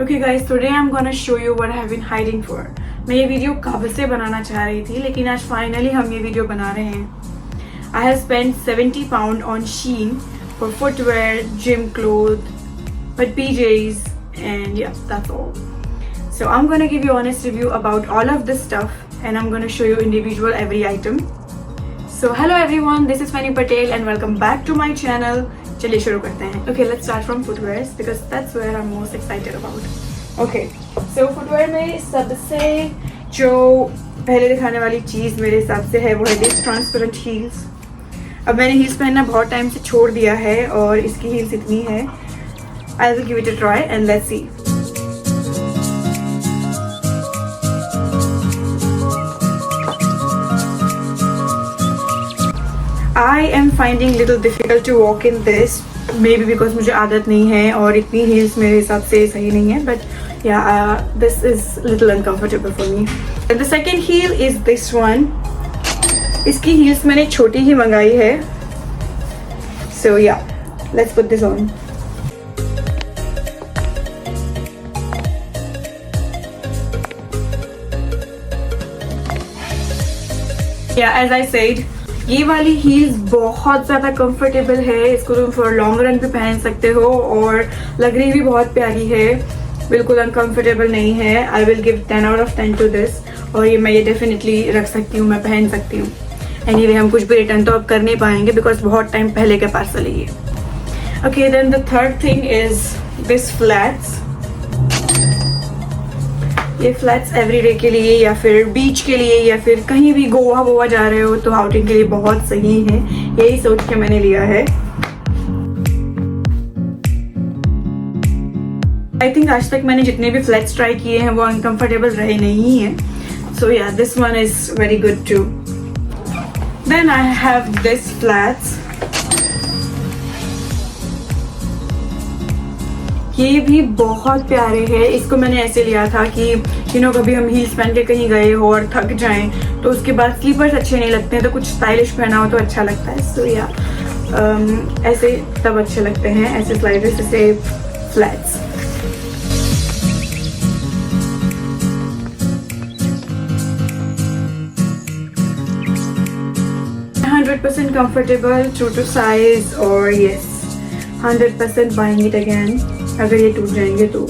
Okay guys, today I'm gonna show you what I have been hiding for. मैं ये video कब से बनाना चाह रही थी, लेकिन आज फाइनली हम ये वीडियो बना रहे हैं. I have spent 70 pounds on Shein for footwear, gym clothes, but PJs, and yeah, that's all. So I'm gonna give you honest review about all of this stuff, and I'm gonna show you individual every item. So hello everyone, this is Fanny Patel and welcome back to my channel. चलिए शुरू करते हैं. Okay, let's start from footwears because that's where I'm most excited about. Okay, so footwear में सबसे जो पहले दिखाने वाली चीज़ मेरे हिसाब से है वो है दिस ट्रांसपेरेंट हील्स. अब मैंने हील्स पहनना बहुत टाइम से छोड़ दिया है और इसकी हील्स इतनी है. I will give it a try and let's see. I am finding little difficult to walk in this, maybe because मुझे आदत नहीं है और इतनी heels मेरे हिसाब से सही नहीं है, but yeah, this is little uncomfortable for me. And the second heel is this one. इसकी heels मैंने छोटी ही मंगाई है. So yeah, let's put this on. Yeah, as I said, ये वाली हील्स बहुत ज़्यादा कंफर्टेबल है. इसको तुम फॉर लॉन्ग रन भी पहन सकते हो और लग रही भी बहुत प्यारी है. बिल्कुल अनकंफर्टेबल नहीं है. I will give 10 out of 10 to this. और ये डेफिनेटली रख सकती हूँ, मैं पहन सकती हूँ. एनीवे हम कुछ भी रिटर्न तो अब कर नहीं पाएंगे बिकॉज बहुत टाइम पहले के पार्सल है ये. Okay, then the third thing is this flats. ये फ्लैट्स एवरीडे के लिए या फिर बीच के लिए या फिर कहीं भी गोवा जा रहे हो तो आउटिंग के लिए बहुत सही है. यही सोच के मैंने लिया है. आई थिंक आज तक मैंने जितने भी फ्लैट्स ट्राई किए हैं वो अनकंफर्टेबल रहे नहीं हैं. सो या this one is very good too. Then I have this flats. ये भी बहुत प्यारे हैं. इसको मैंने ऐसे लिया था कि कभी हम हील्स पहन के कहीं गए हो और थक जाएं तो उसके बाद स्लीपर्स अच्छे नहीं लगते हैं, तो कुछ स्टाइलिश पहना हो तो अच्छा लगता है. सो या ऐसे तब अच्छे लगते हैं, ऐसे स्लाइडर्स, ऐसे flats. %100% comfortable, true to size, और yes 100% buying it again. अगर ये टूट जाएंगे तो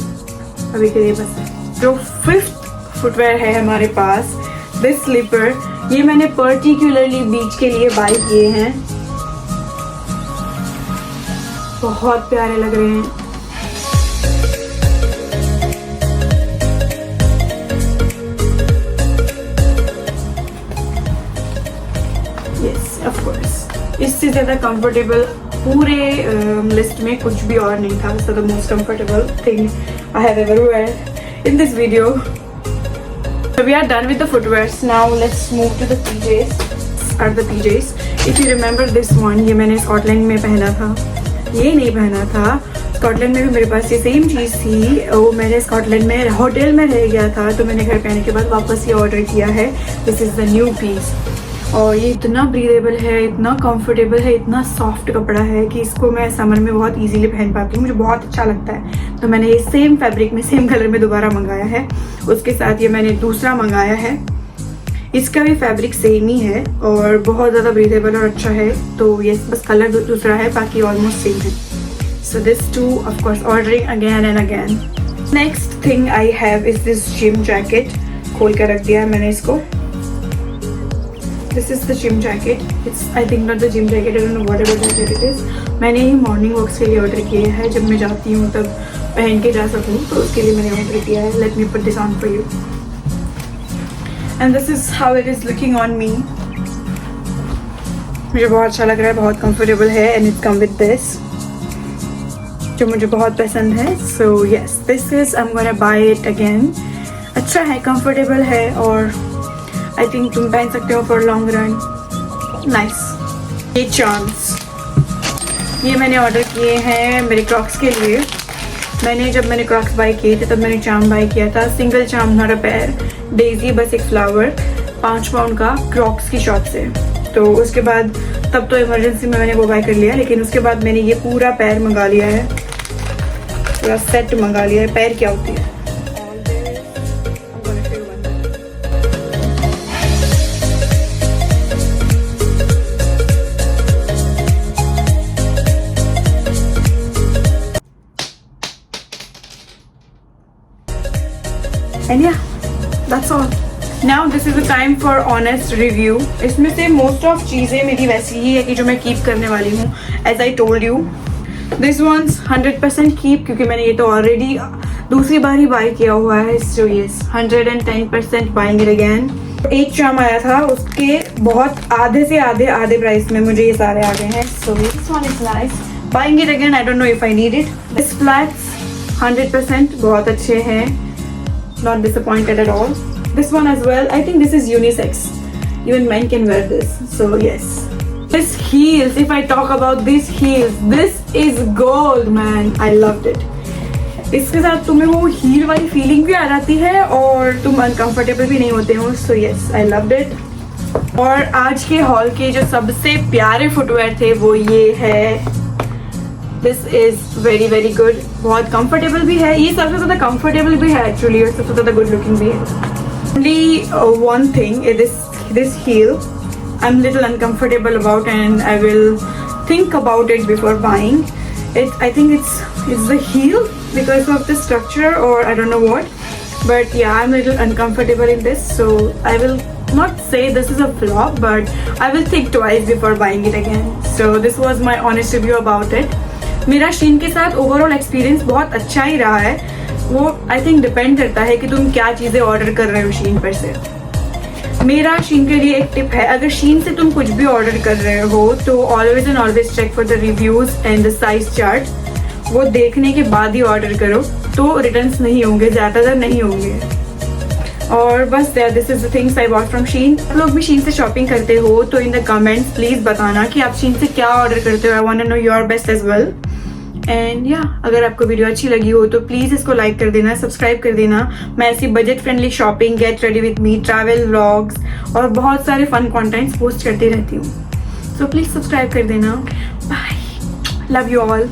अभी के लिए बस. जो फिफ्थ फुटवेयर है हमारे पास, दिस स्लीपर. ये मैंने पर्टिकुलरली बीच के लिए बाय किए हैं. बहुत प्यारे लग रहे हैं. यस ऑफ कोर्स, इससे ज़्यादा कंफर्टेबल पूरे लिस्ट में कुछ भी और नहीं था. So the most comfortable thing I have ever wear in this video. So we are done with the footwears. Now let's move to the PJs. If you remember this one, ये मैंने Scotland में पहना था. ये नहीं पहना था. Scotland में भी मेरे पास ये सेम चीज़ थी. वो मैंने स्कॉटलैंड में होटल में रह गया था तो मैंने घर पे आने के बाद वापस ये ऑर्डर किया है. This is the new piece. और ये इतना ब्रीदेबल है, इतना कंफर्टेबल है, इतना सॉफ्ट कपड़ा है कि इसको मैं समर में बहुत इजीली पहन पाती हूँ. मुझे बहुत अच्छा लगता है. तो मैंने ये सेम फैब्रिक में, सेम कलर में दोबारा मंगाया है. उसके साथ ये मैंने दूसरा मंगाया है. इसका भी फैब्रिक सेम ही है और बहुत ज़्यादा ब्रीदेबल और अच्छा है. तो ये बस कलर दूसरा है, बाकी ऑलमोस्ट सेम है. So this two of course ordering again and again. Next thing I have is this gym jacket. खोल कर रख दिया है मैंने इसको. This is the gym jacket. It's I think not the gym jacket. I don't know whatever jacket it is. मैंने ही morning walks के लिए ऑर्डर किए हैं. जब मैं जाती हूँ तब पहन के जा सकूँ तो उसके लिए मैंने ऑर्डर किया है. Let me put this on for you. And this is how it is looking on me. मुझे बहुत अच्छा लग रहा है, बहुत comfortable है and it come with this, जो मुझे बहुत पसंद है. So yes, this is I'm gonna buy it again. अच्छा है, comfortable है और आई थिंक तुम पहन सकते हो फॉर लॉन्ग रन. नाइस. ये चार्म्स, ये मैंने ऑर्डर किए हैं मेरे क्रॉक्स के लिए. जब मैंने क्रॉक्स बाय किए थे तब मैंने चार्म बाय किया था. Single charm, not a pair. Daisy, बस एक फ्लावर. 5 पाउंड का क्रॉक्स की शॉप से. तो उसके बाद तब तो इमरजेंसी में मैंने वो बाय कर लिया, लेकिन उसके बाद मैंने ये पूरा पैर मंगा लिया है. पूरा सेट मंगा लिया है। पैर क्या होती है, and yeah, that's all. Now this is the time for honest review. इसमें से most of चीज़ें मेरी वैसी ही है कि जो मैं keep करने वाली हूँ, as I told you. This one's 100% keep क्योंकि मैंने ये तो already दूसरी बार ही buy किया हुआ है, so yes, 110% buying it again. एक चार्म आया था, उसके बहुत आधे से आधे प्राइस में मुझे ये सारे आ गए हैं, so this one is nice. Buying it again, I don't know if I need it. This flats 100% बहुत अच्छे हैं. Not disappointed at all. This one as well. I think this is unisex. Even men can wear this. So yes. This heels. If I talk about these heels, this is gold, man. I loved it. इसके साथ तुम्हें वो heal वाली feeling भी आ जाती है और तुम अनकंफर्टेबल भी नहीं होते हो. So yes, I loved it. और आज के हॉल के जो सबसे प्यारे फुटवेयर थे वो ये है. This is very very good. बहुत कंफर्टेबल भी है, ये सबसे ज़्यादा कंफर्टेबल भी है एक्चुअली और सबसे ज़्यादा गुड लुकिंग भी है. Only one thing is this heal I am little uncomfortable about and I will think about it before buying it. I think it's the heel because of the structure or I don't know what, but yeah, I'm a little uncomfortable in this, so I will not say this is a flop, but I will think twice before buying it again. So this was my honest review about it. मेरा शीन के साथ overall experience बहुत अच्छा ही रहा है. वो I think depend करता है कि तुम क्या चीज़ें ऑर्डर कर रहे हो शीन पर से. मेरा शीन के लिए एक टिप है, अगर शीन से तुम कुछ भी ऑर्डर कर रहे हो तो always and always check for the reviews and the size chart. वो देखने के बाद ही ऑर्डर करो तो रिटर्न्स नहीं होंगे, ज़्यादातर नहीं होंगे. और बस this is the things I bought from Shein. आप लोग भी शीन से शॉपिंग करते हो तो इन द कमेंट्स प्लीज़ बताना कि आप शीन से क्या ऑर्डर करते हो. I want to know your best as well. And या अगर आपको वीडियो अच्छी लगी हो तो प्लीज़ इसको लाइक कर देना, सब्सक्राइब कर देना. मैं ऐसी budget friendly shopping, get ready with me, travel vlogs और बहुत सारे फन कंटेंट्स पोस्ट करती रहती हूँ. सो प्लीज़ सब्सक्राइब कर देना. Bye, love you all.